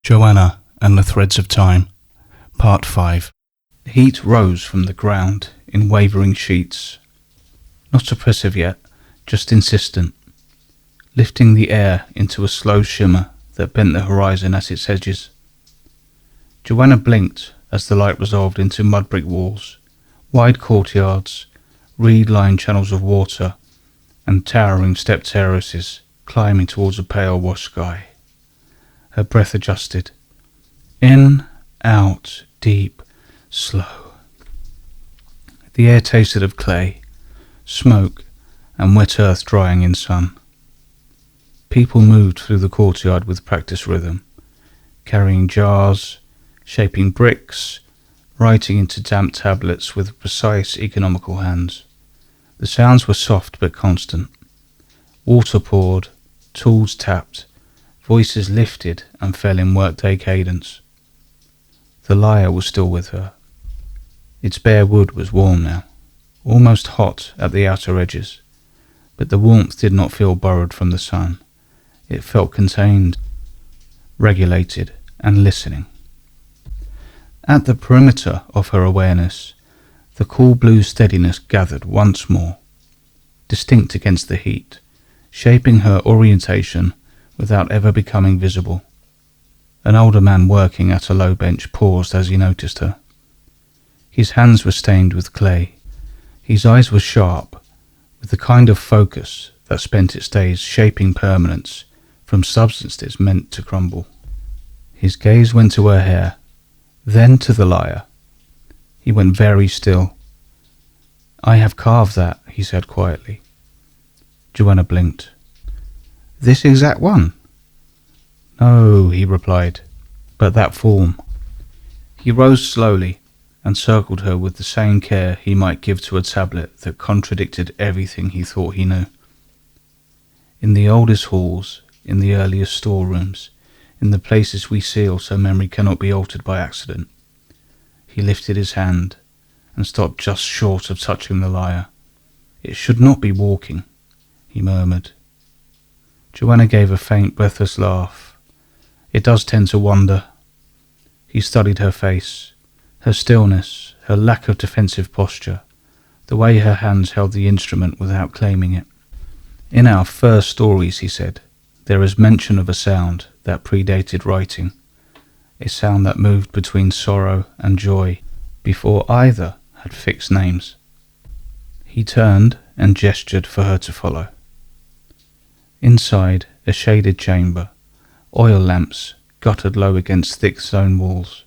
Joanna and the Threads of Time, Part 5. The heat rose from the ground in wavering sheets, not oppressive yet, just insistent, lifting the air into a slow shimmer that bent the horizon at its edges. Joanna blinked as the light resolved into mud brick walls, wide courtyards, reed-lined channels of water, and towering step terraces climbing towards a pale wash sky. Her breath adjusted. In, out, deep, slow. The air tasted of clay, smoke, and wet earth drying in sun. People moved through the courtyard with practiced rhythm, carrying jars, shaping bricks, writing into damp tablets with precise, economical hands. The sounds were soft but constant. Water poured, tools tapped, voices lifted and fell in workday cadence. The lyre was still with her. Its bare wood was warm now, almost hot at the outer edges, but the warmth did not feel borrowed from the sun. It felt contained, regulated, and listening. At the perimeter of her awareness, the cool blue steadiness gathered once more, distinct against the heat, shaping her orientation without ever becoming visible. An older man working at a low bench paused as he noticed her. His hands were stained with clay. His eyes were sharp, with the kind of focus that spent its days shaping permanence from substances meant to crumble. His gaze went to her hair, then to the lyre. He went very still. "I have carved that," he said quietly. Joanna blinked. "This exact one?" "No," he replied, "but that form." He rose slowly and circled her with the same care he might give to a tablet that contradicted everything he thought he knew. In the oldest halls, in the earliest storerooms, in the places we seal so memory cannot be altered by accident, he lifted his hand and stopped just short of touching the lyre. "It should not be walking," he murmured. Joanna gave a faint, breathless laugh. "It does tend to wander." He studied her face, her stillness, her lack of defensive posture, the way her hands held the instrument without claiming it. "In our first stories," he said, "there is mention of a sound that predated writing, a sound that moved between sorrow and joy before either had fixed names." He turned and gestured for her to follow. Inside, a shaded chamber, oil lamps guttered low against thick stone walls.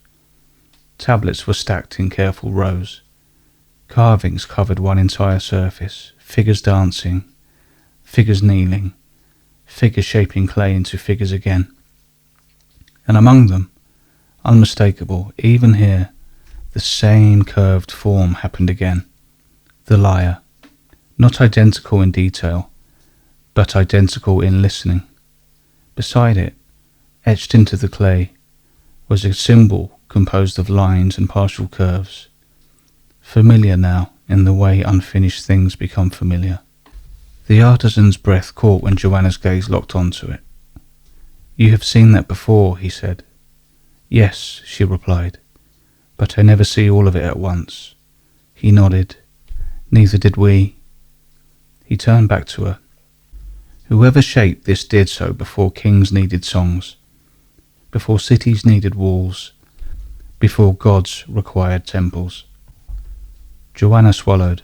Tablets were stacked in careful rows. Carvings covered one entire surface, figures dancing, figures kneeling, figures shaping clay into figures again. And among them, unmistakable, even here, the same curved form happened again. The lyre, not identical in detail, but identical in listening. Beside it, etched into the clay, was a symbol composed of lines and partial curves, familiar now in the way unfinished things become familiar. The artisan's breath caught when Joanna's gaze locked onto it. "You have seen that before," he said. "Yes," she replied, "but I never see all of it at once." He nodded. "Neither did we." He turned back to her. "Whoever shaped this did so before kings needed songs, before cities needed walls, before gods required temples." Joanna swallowed.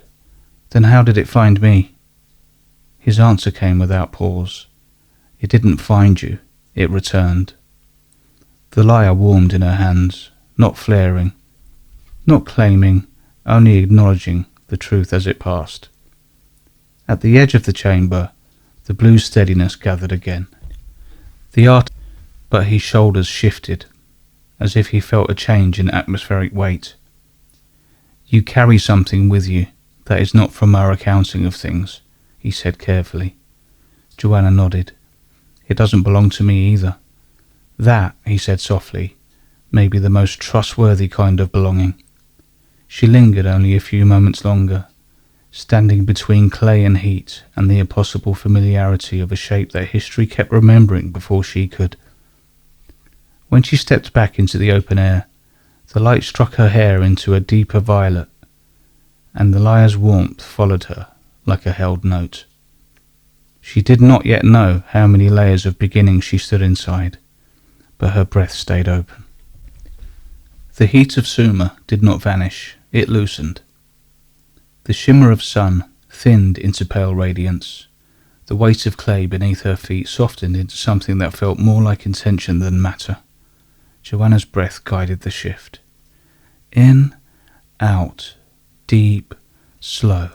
"Then how did it find me?" His answer came without pause. "It didn't find you, it returned." The lyre warmed in her hands, not flaring, not claiming, only acknowledging the truth as it passed. At the edge of the chamber, the blue steadiness gathered again. But his shoulders shifted, as if he felt a change in atmospheric weight. "You carry something with you that is not from our accounting of things," he said carefully. Joanna nodded. "It doesn't belong to me either." "That," he said softly, "may be the most trustworthy kind of belonging." She lingered only a few moments longer, standing between clay and heat and the impossible familiarity of a shape that history kept remembering before she could. When she stepped back into the open air, the light struck her hair into a deeper violet, and the liar's warmth followed her like a held note. She did not yet know how many layers of beginning she stood inside, but her breath stayed open. The heat of Suma did not vanish, it loosened. The shimmer of sun thinned into pale radiance. The weight of clay beneath her feet softened into something that felt more like intention than matter. Joanna's breath guided the shift. In, out, deep, slow.